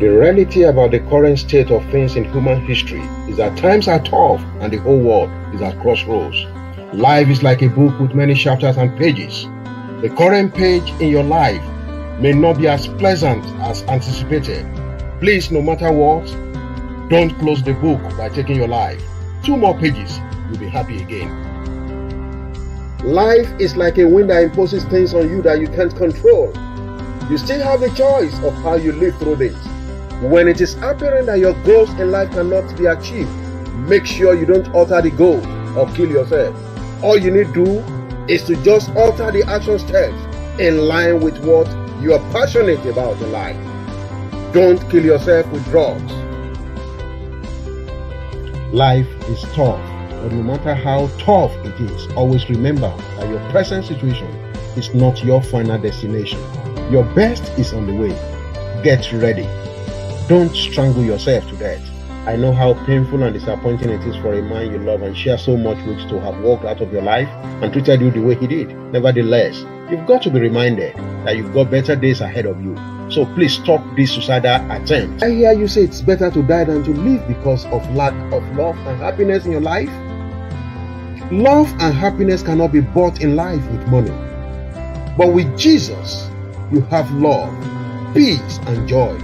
The reality about the current state of things in human history is that times are tough and the whole world is at crossroads. Life is like a book with many chapters and pages. The current page in your life may not be as pleasant as anticipated. Please, no matter what, don't close the book by taking your life. 2 more pages, you'll be happy again. Life is like a wind that imposes things on you that you can't control. You still have the choice of how you live through this. When it is apparent that your goals in life cannot be achieved, make sure you don't alter the goals or kill yourself. All you need to do is to just alter the action steps in line with what you are passionate about in life. Don't kill yourself with drugs. Life is tough, but no matter how tough it is, always remember that your present situation is not your final destination. Your best is on the way. Get ready. Don't strangle yourself to death. I know how painful and disappointing it is for a man you love and share so much with to have walked out of your life and treated you the way he did. Nevertheless, you've got to be reminded that you've got better days ahead of you. So please stop this suicidal attempt. I hear you say it's better to die than to live because of lack of love and happiness in your life. Love and happiness cannot be bought in life with money. But with Jesus, you have love, peace, and joy,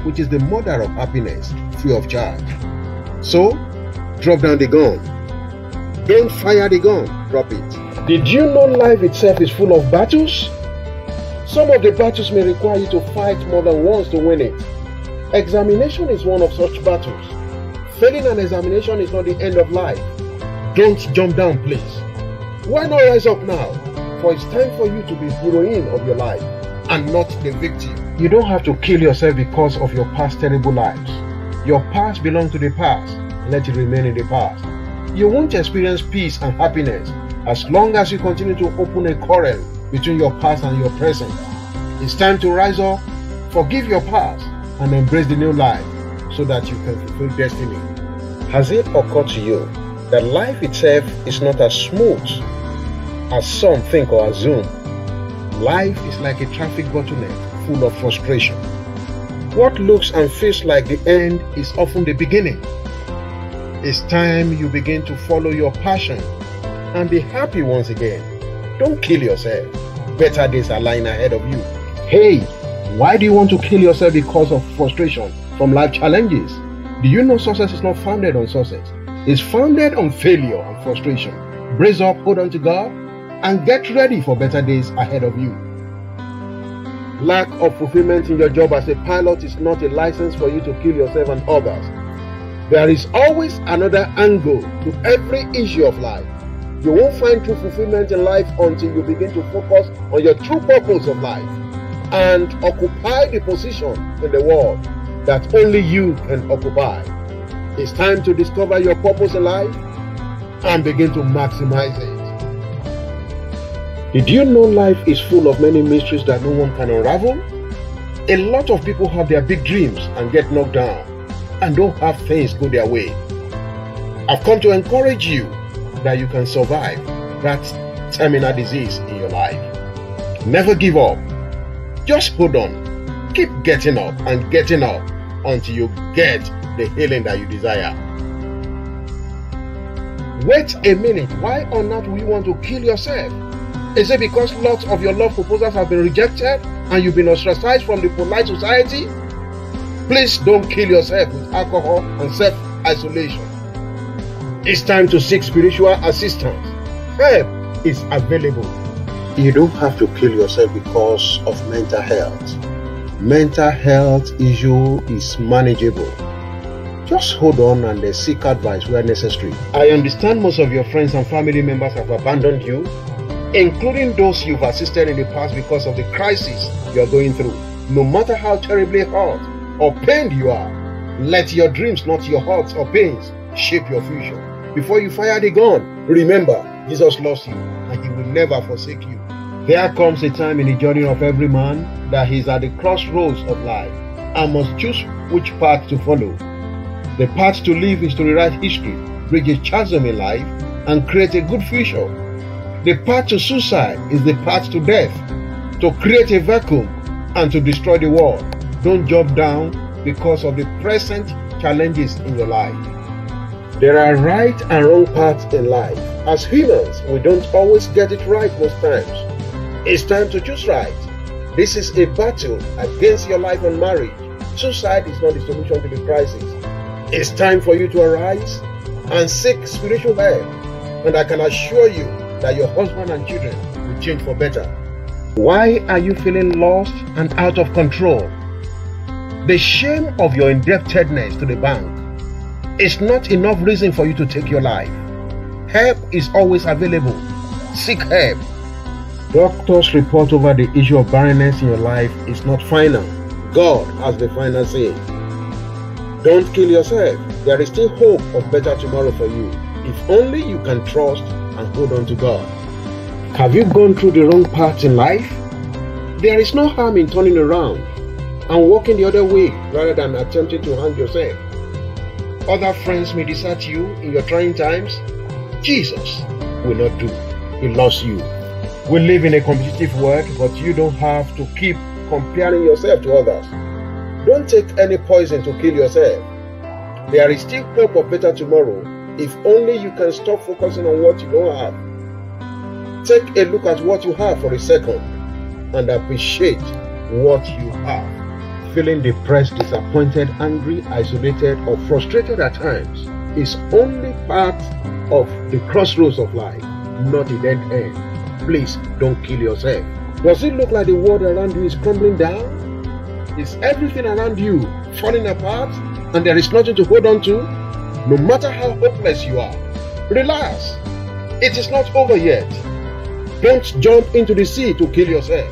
which is the mother of happiness, free of charge. So, drop down the gun. Don't fire the gun, drop it. Did you know life itself is full of battles? Some of the battles may require you to fight more than once to win it. Examination is one of such battles. Failing an examination is not the end of life. Don't jump down, please. Why not rise up now? For it's time for you to be heroine of your life and not the victim. You don't have to kill yourself because of your past terrible lives. Your past belongs to the past. Let it remain in the past. You won't experience peace and happiness as long as you continue to open a quarrel between your past and your present. It's time to rise up, forgive your past, and embrace the new life so that you can fulfill destiny. Has it occurred to you that life itself is not as smooth as some think or assume? Life is like a traffic bottleneck full of frustration. What looks and feels like the end is often the beginning. It's time you begin to follow your passion and be happy once again. Don't kill yourself. Better days are lying ahead of you. Hey, why do you want to kill yourself because of frustration from life challenges? Do you know success is not founded on success? It's founded on failure and frustration. Brace up, hold on to God, and get ready for better days ahead of you. Lack of fulfillment in your job as a pilot is not a license for you to kill yourself and others. There is always another angle to every issue of life. You won't find true fulfillment in life until you begin to focus on your true purpose of life and occupy the position in the world that only you can occupy. It's time to discover your purpose in life and begin to maximize it. Did you know life is full of many mysteries that no one can unravel? A lot of people have their big dreams and get knocked down and don't have things go their way. I've come to encourage you that you can survive that terminal disease in your life. Never give up. Just hold on. Keep getting up and getting up until you get the healing that you desire. Wait a minute. Why on earth will you want to kill yourself? Is it because lots of your love proposals have been rejected and you've been ostracized from the polite society? Please don't kill yourself with alcohol and self-isolation. It's time to seek spiritual assistance. Help is available. You don't have to kill yourself because of mental health. Mental health issue is manageable. Just hold on and seek advice where necessary. I understand most of your friends and family members have abandoned you, including those you've assisted in the past because of the crisis you're going through. No matter how terribly hurt or pained you are, let your dreams, not your hurts or pains, shape your future. Before you fire the gun, remember, Jesus loves you and He will never forsake you. There comes a time in the journey of every man that he's at the crossroads of life and must choose which path to follow. The path to live is to rewrite history, bridge a chasm in life, and create a good future. The path to suicide is the path to death, to create a vacuum and to destroy the world. Don't jump down because of the present challenges in your life. There are right and wrong paths in life. As humans, we don't always get it right most times. It's time to choose right. This is a battle against your life and marriage. Suicide is not the solution to the crisis. It's time for you to arise and seek spiritual help. And I can assure you that your husband and children will change for better. Why are you feeling lost and out of control? The shame of your indebtedness to the bank is not enough reason for you to take your life. Help is always available. Seek help. Doctors' report over the issue of barrenness in your life is not final. God has the final say. Don't kill yourself. There is still hope of better tomorrow for you, if only you can trust and hold on to God. Have you gone through the wrong path in life? There is no harm in turning around and walking the other way rather than attempting to hang yourself. Other friends may desert you in your trying times. Jesus will not do. He loves you. We live in a competitive world, but you don't have to keep comparing yourself to others. Don't take any poison to kill yourself. There is still hope of better tomorrow if only you can stop focusing on what you don't have. Take a look at what you have for a second and appreciate what you have. Feeling depressed, disappointed, angry, isolated, or frustrated at times is only part of the crossroads of life, not a dead end. Please don't kill yourself. Does it look like the world around you is crumbling down? Is everything around you falling apart and there is nothing to hold on to? No matter how hopeless you are, relax. It is not over yet. Don't jump into the sea to kill yourself.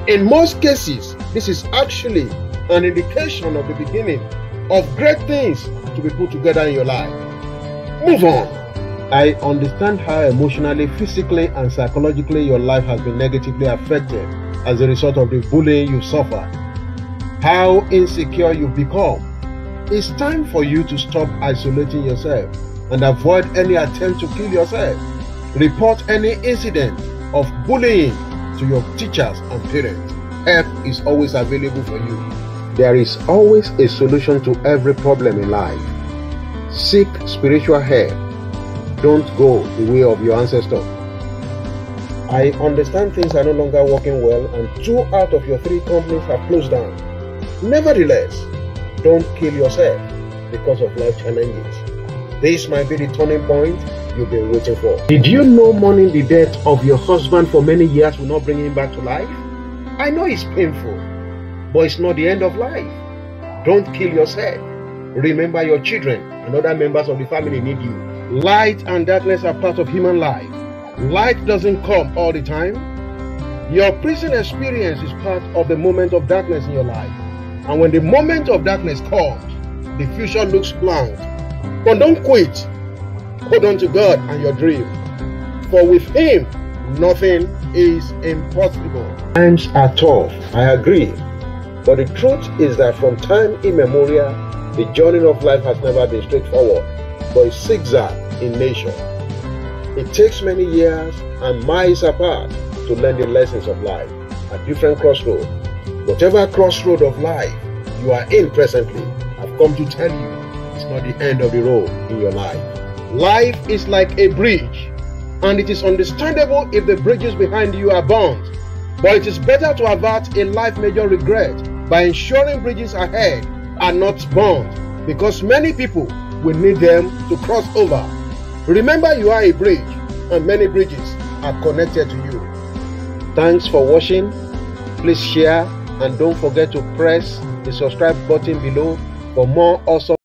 In most cases, this is actually an indication of the beginning of great things to be put together in your life. Move on. I understand how emotionally, physically, and psychologically your life has been negatively affected as a result of the bullying you suffered. How insecure you've become. It's time for you to stop isolating yourself and avoid any attempt to kill yourself. Report any incident of bullying to your teachers and parents. Help is always available for you. There is always a solution to every problem in life. Seek spiritual help. Don't go the way of your ancestors. I understand things are no longer working well and 2 out of your 3 companies have closed down. Nevertheless, don't kill yourself because of life challenges. This might be the turning point you've been waiting for. Did you know mourning the death of your husband for many years will not bring him back to life? I know it's painful, but it's not the end of life. Don't kill yourself. Remember your children and other members of the family need you. Light and darkness are part of human life. Light doesn't come all the time. Your present experience is part of the moment of darkness in your life. And when the moment of darkness comes, the future looks blank. But don't quit. Hold on to God and your dream. For with Him, nothing is impossible. Times are tough, I agree. But the truth is that from time immemorial, the journey of life has never been straightforward, but it's zigzag in nature. It takes many years and miles apart to learn the lessons of life at different crossroads. Whatever crossroad of life you are in presently, I've come to tell you, it's not the end of the road in your life. Life is like a bridge, and it is understandable if the bridges behind you are burnt. But it is better to avert a life major regret by ensuring bridges ahead are not burnt, because many people will need them to cross over. Remember, you are a bridge, and many bridges are connected to you. Thanks for watching. Please share, and don't forget to press the subscribe button below for more awesome